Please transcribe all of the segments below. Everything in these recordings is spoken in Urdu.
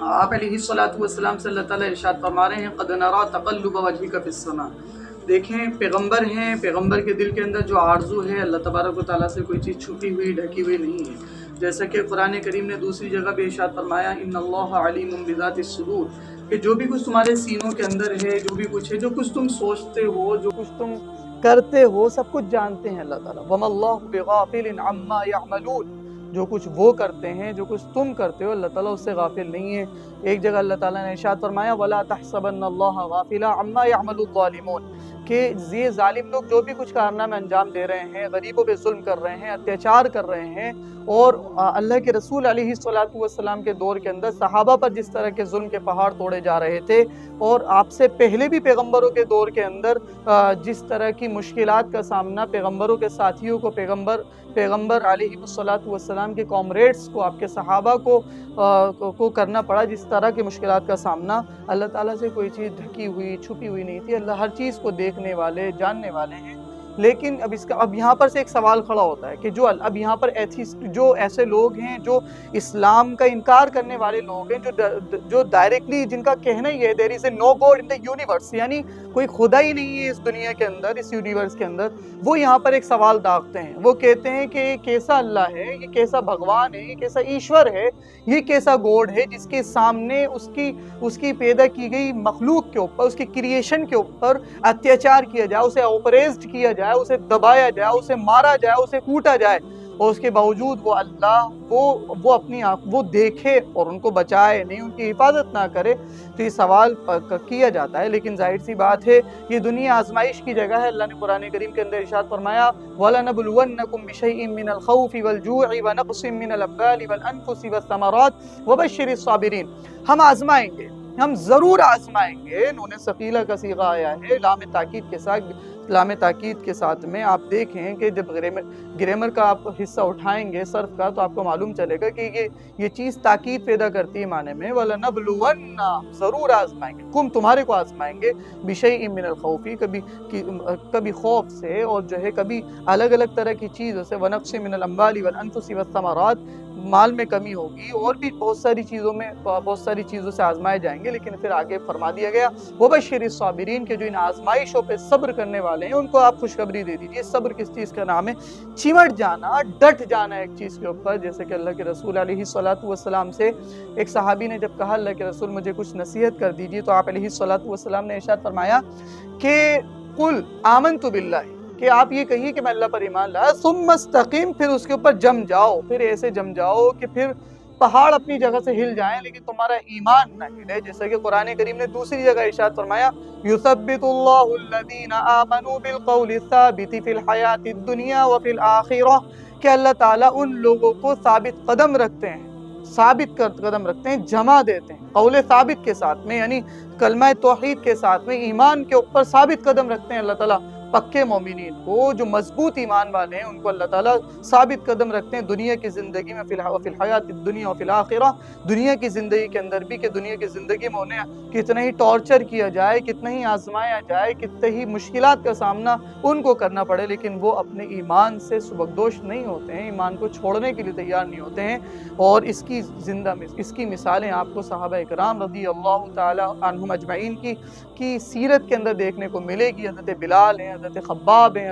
آپ علیہ السلام سے اللہ تعالیٰ ارشاد فرما رہے ہیں قد نرا تقلب وجهك في السماء، دیکھیں پیغمبر ہیں، پیغمبر کے دل کے اندر جو آرزو ہے اللہ تبارک و تعالیٰ سے کوئی چیز چھپی ہوئی ڈھکی ہوئی نہیں ہے، جیسا کہ قرآن کریم نے دوسری جگہ بھی ارشاد فرمایا ان اللہ علیم بذات الصدور، کہ جو بھی کچھ تمہارے سینوں کے اندر ہے، جو بھی کچھ ہے، جو کچھ تم سوچتے ہو، جو کچھ تم کرتے ہو، سب کچھ جانتے ہیں اللہ تعالیٰ۔ وما اللہ بغافل عما یعملون، جو کچھ وہ کرتے ہیں، جو کچھ تم کرتے ہو، اللہ تعالیٰ اس سے غافل نہیں ہے۔ ایک جگہ اللہ تعالیٰ نے ارشاد فرمایا وَلَا تَحْسَبَنَّ اللَّهَ غَافِلًا عَمَّا يَعْمَلُ الظَّالِمُونَ، کہ یہ ظالم لوگ جو بھی کچھ کارنامے انجام دے رہے ہیں، غریبوں پہ ظلم کر رہے ہیں، اتیاچار کر رہے ہیں، اور اللہ کے رسول علیہ السلام کے دور کے اندر صحابہ پر جس طرح کے ظلم کے پہاڑ توڑے جا رہے تھے، اور آپ سے پہلے بھی پیغمبروں کے دور کے اندر جس طرح کی مشکلات کا سامنا پیغمبروں کے ساتھیوں کو، پیغمبر علیہ السلام کے کامریڈز کو، آپ کے صحابہ کو کرنا پڑا، جس طرح کی مشکلات کا سامنا، اللہ تعالیٰ سے کوئی چیز ڈھکی ہوئی چھپی ہوئی نہیں تھی۔ اللہ ہر چیز کو دیکھنے والے، جاننے والے ہیں۔ لیکن اب یہاں پر سے ایک سوال کھڑا ہوتا ہے کہ اب یہاں پر جو ایسے لوگ ہیں، جو اسلام کا انکار کرنے والے لوگ ہیں، جو ڈائریکٹلی جن کا کہنا یہ ہے there is a no God in the universe، یعنی کوئی خدا ہی نہیں ہے اس دنیا کے اندر، اس یونیورس کے اندر، وہ یہاں پر ایک سوال داغتے ہیں۔ وہ کہتے ہیں کہ یہ کیسا اللہ ہے، یہ کیسا بھگوان ہے، یہ کیسا ایشور ہے، یہ کیسا گوڈ ہے جس کے سامنے اس کی پیدا کی گئی مخلوق کے اوپر، اس کی کریشن کے اوپر اتیاچار کیا جائے، اسے اوپریسڈ کیا جائے، اسے دبایا جائے، اسے مارا جائے، اسے کوٹا جائے، اور اس کے باوجود وہ اللہ وہ اپنی وہ دیکھے اور ان کو بچائے نہیں، ان کی حفاظت نہ کرے۔ تو یہ سوال کیا جاتا ہے، لیکن ظاہر سی بات ہے یہ دنیا آزمائش کی جگہ ہے۔ اللہ نے قرآن کریم کے اندر ارشاد فرمایا وَلَنَبْلُوَنَّكُمْ بِشَيْءٍ مِّنَ الْخَوْفِ وَالْجُوعِ وَنَقْصٍ مِّنَ الْأَمْوَالِ وَالْأَنفُسِ وَالثَّمَرَاتِ وَبَشِّرِ الصَّابِرِينَ، ہم آزمائیں گے، ہم ضرور آزمائیں گے۔ نون ثقیلہ کا صیغہ آیا ہے لام تاکید کے ساتھ میں۔ آپ دیکھیں کہ جب گرامر کا آپ حصہ اٹھائیں گے صرف کا، تو آپ کو معلوم چلے گا کہ یہ چیز تاکید پیدا کرتی ہے معنی میں۔ وَلَنَبْلُوَنَّ، ضرور آزمائیں گے، تمہارے کو آزمائیں گے، بِشَيْءٍ مِّنَ الْخَوْفِ، کبھی خوف سے، اور جو ہے کبھی الگ الگ طرح کی چیزوں سے، وَنَقْصٍ مِّنَ الْأَمْوَالِ وَالْأَنفُسِ وَالثَّمَرَاتِ، مال میں کمی ہوگی، اور بھی بہت ساری چیزوں سے آزمائے جائیں گے۔ لیکن پھر آگے فرما دیا گیا وَبَشِّرِ الصَّابِرِينَ، کہ جو ان آزمائشوں پہ صبر کرنے والے ہیں ان کو آپ خوشخبری دے دیجئے۔ صبر کس چیز کا نام ہے؟ چمٹ جانا، ڈٹ جانا ایک چیز کے اوپر۔ جیسے کہ اللہ کے رسول علیہ السلام سے ایک صحابی نے جب کہا اللہ کے رسول مجھے کچھ نصیحت کر دیجئے، تو آپ علیہ السلام نے ارشاد فرمایا کہ قُلْ آمنتُ بِاللَّهِ، کہ آپ یہ کہیے کہ میں اللہ پر ایمان لایا، ثم استقم، پھر اس کے اوپر جم جاؤ، پھر ایسے جم جاؤ کہ پھر پہاڑ اپنی جگہ سے ہل جائیں لیکن تمہارا ایمان نہ ہلے۔ جیسا کہ قرآن کریم نے دوسری جگہ ارشاد فرمایا یثبت اللہ الذین آمنوا بالقول الثابت فی الحیات الدنیا وفی الآخرہ، کہ اللہ تعالیٰ ان لوگوں کو ثابت قدم رکھتے ہیں، جمع دیتے ہیں قول ثابت کے ساتھ میں، یعنی کلمہ توحید کے ساتھ میں، ایمان کے اوپر ثابت قدم رکھتے ہیں اللہ تعالیٰ۔ پکے مومنین کو، جو مضبوط ایمان والے ہیں، ان کو اللہ تعالیٰ ثابت قدم رکھتے ہیں دنیا کی زندگی میں، فی الحیات الدنیا وفی الآخرہ، دنیا کی زندگی کے اندر بھی، کہ دنیا کی زندگی میں انہیں کتنا ہی ٹارچر کیا جائے، کتنا ہی آزمایا جائے، کتنے ہی مشکلات کا سامنا ان کو کرنا پڑے، لیکن وہ اپنے ایمان سے سبکدوش نہیں ہوتے ہیں، ایمان کو چھوڑنے کے لیے تیار نہیں ہوتے ہیں۔ اور اس کی مثالیں آپ کو صحابہ اکرام رضی اللہ تعالی عنہم اجمعین کی سیرت کے اندر دیکھنے کو ملے گی۔ حضرت بلال ہیں، حضرت خباب ہیں،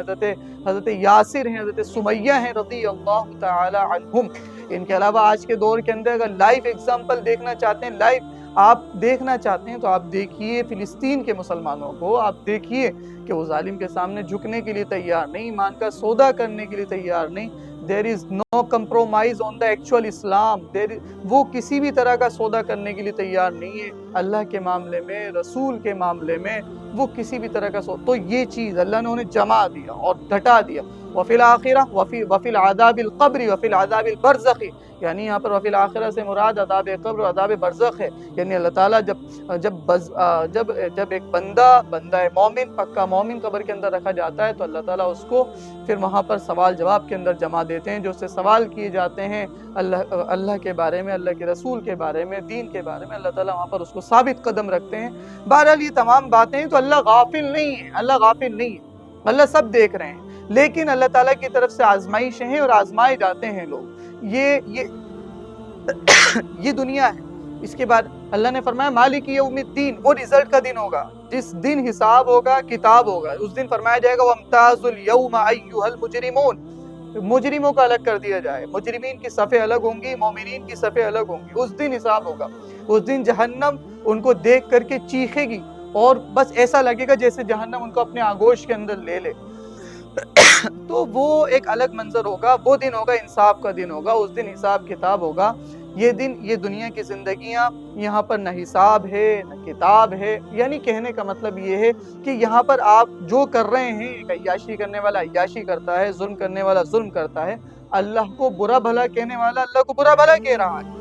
حضرت یاسر ہیں، حضرت سمیہ ہیں رضی اللہ تعالی عنہم۔ ان کے علاوہ آج کے دور کے اندر اگر لائیو ایگزامپل دیکھنا چاہتے ہیں، لائیو آپ دیکھنا چاہتے ہیں، تو آپ دیکھیے فلسطین کے مسلمانوں کو، آپ دیکھیے کہ وہ ظالم کے سامنے جھکنے کے لیے تیار نہیں، ایمان کا سودا کرنے کے لیے تیار نہیں۔ There is no compromise on the actual Islam، وہ کسی بھی طرح کا سودا کرنے کے لیے تیار نہیں ہے اللہ کے معاملے میں، رسول کے معاملے میں، وہ کسی بھی طرح کا سودا۔ تو یہ چیز اللہ نے انہیں جما دیا اور ڈٹا دیا۔ وفی الآخرہ وفی العذاب القبر وفی العذاب البرزخ، یعنی یہاں پر وفی الآخرہ سے مراد عذاب قبر و عذاب برزخ ہے، یعنی اللہ تعالیٰ جب ایک بندہ مومن، پکا مومن قبر کے اندر رکھا جاتا ہے، تو اللہ تعالیٰ اس کو پھر وہاں پر سوال جواب کے اندر جمع دیتے ہیں، جو اس سے سوال کیے جاتے ہیں اللہ کے بارے میں، اللہ کے رسول کے بارے میں، دین کے بارے میں، اللہ تعالیٰ وہاں پر اس کو ثابت قدم رکھتے ہیں۔ بہرحال یہ تمام باتیں تو اللہ غافل نہیں ہے، اللہ سب دیکھ رہے ہیں، لیکن اللہ تعالیٰ کی طرف سے آزمائشیں ہیں اور آزمائے جاتے ہیں لوگ۔ یہ دنیا ہے، اس کے بعد اللہ نے فرمایا مالک یوم الدین، وہ رزلٹ کا دن ہوگا جس دن حساب ہوگا، کتاب ہوگا. اس دن فرمایا جائے گا وَامْتَازُوا الْيَوْمَ أَيُّهَا الْمُجْرِمُونَ، مجرموں کا الگ کر دیا جائے. مجرمین کی صفیں الگ ہوں گی، مومنین کی صفیں الگ ہوں گی. اس دن حساب ہوگا. اس دن جہنم ان کو دیکھ کر کے چیخے گی اور بس ایسا لگے گا جیسے جہنم ان کو اپنے آغوش کے اندر لے لے. تو وہ ایک الگ منظر ہوگا. وہ دن ہوگا انصاف کا دن ہوگا. اس دن حساب کتاب ہوگا. یہ دن، یہ دنیا کی زندگیاں، یہاں پر نہ حساب ہے نہ کتاب ہے. یعنی کہنے کا مطلب یہ ہے کہ یہاں پر آپ جو کر رہے ہیں، ایک عیاشی کرنے والا عیاشی کرتا ہے، ظلم کرنے والا ظلم کرتا ہے. اللہ کو برا بھلا کہنے والا اللہ کو برا بھلا کہہ رہا ہے.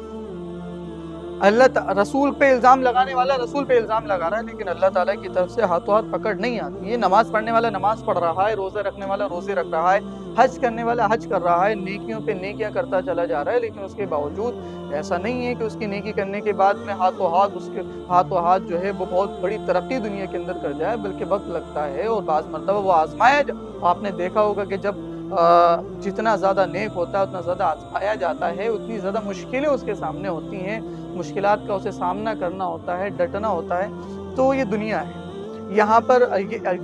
رسول پہ الزام لگانے والا رسول پہ الزام لگا رہا ہے، لیکن اللہ تعالیٰ کی طرف سے ہاتھوں ہاتھ پکڑ نہیں آتی. یہ نماز پڑھنے والا نماز پڑھ رہا ہے، روزے رکھنے والا روزے رکھ رہا ہے، حج کرنے والا حج کر رہا ہے، نیکیوں پہ نیکیاں کرتا چلا جا رہا ہے، لیکن اس کے باوجود ایسا نہیں ہے کہ اس کی نیکی کرنے کے بعد میں ہاتھوں ہاتھ جو ہے وہ بہت بڑی ترقی دنیا کے اندر کر جائے. بلکہ وقت لگتا ہے اور بعض مرتبہ وہ آزمایا آپ نے دیکھا ہوگا کہ جب جتنا زیادہ نیک ہوتا ہے اتنا زیادہ آزمایا جاتا ہے، اتنی زیادہ مشکلیں اس کے سامنے ہوتی ہیں، مشکلات کا اسے سامنا کرنا ہوتا ہے، ڈٹنا ہوتا ہے. تو یہ دنیا ہے. یہاں پر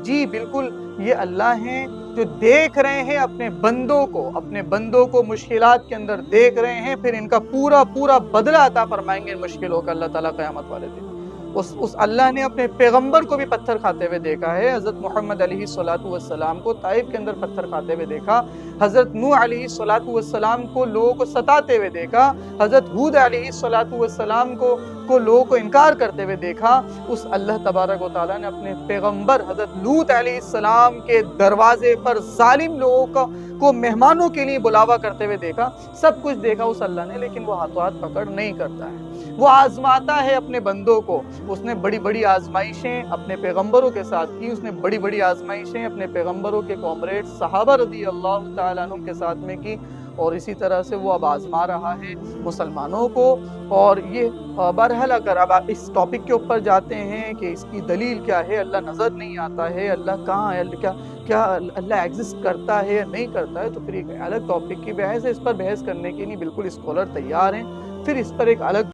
جی بالکل یہ اللہ ہیں جو دیکھ رہے ہیں اپنے بندوں کو مشکلات کے اندر دیکھ رہے ہیں، پھر ان کا پورا بدلہ عطا فرمائیں گے ان مشکلوں کا اللہ تعالیٰ قیامت والے دن. اس اللہ نے اپنے پیغمبر کو بھی پتھر کھاتے ہوئے دیکھا ہے. حضرت محمد علیہ السلام کو طائف کے اندر پتھر کھاتے ہوئے دیکھا. حضرت نوح علیہ السلام کو لوگوں کو ستاتے ہوئے دیکھا. حضرت ہود علیہ السلام کو لوگوں کو انکار کرتے ہوئے دیکھا. اس اللہ تبارک و تعالیٰ نے اپنے پیغمبر حضرت لوط علیہ السلام کے دروازے پر ظالم لوگوں کو مہمانوں کے لیے بلاوا کرتے ہوئے دیکھا. سب کچھ دیکھا اس اللہ نے، لیکن وہ ہاتھوں ہاتھ پکڑ نہیں کرتا ہے. وہ آزماتا ہے اپنے بندوں کو. اس نے بڑی آزمائشیں اپنے پیغمبروں کے ساتھ کی. اس نے بڑی آزمائشیں اپنے پیغمبروں کے کامریڈ صحابہ رضی اللہ تعالیٰ عنہ کے ساتھ میں کی، اور اسی طرح سے وہ اب آزما رہا ہے مسلمانوں کو. اور یہ بہرحال اگر اب آپ اس ٹاپک کے اوپر جاتے ہیں کہ اس کی دلیل کیا ہے، اللہ نظر نہیں آتا ہے، اللہ کہاں ہے، کیا اللہ ایگزسٹ کرتا ہے یا نہیں کرتا ہے، تو پھر ایک الگ ٹاپک کی بحث ہے. اس پر بحث کرنے کے لیے بالکل اسکالر تیار ہیں. پھر اس پر ایک الگ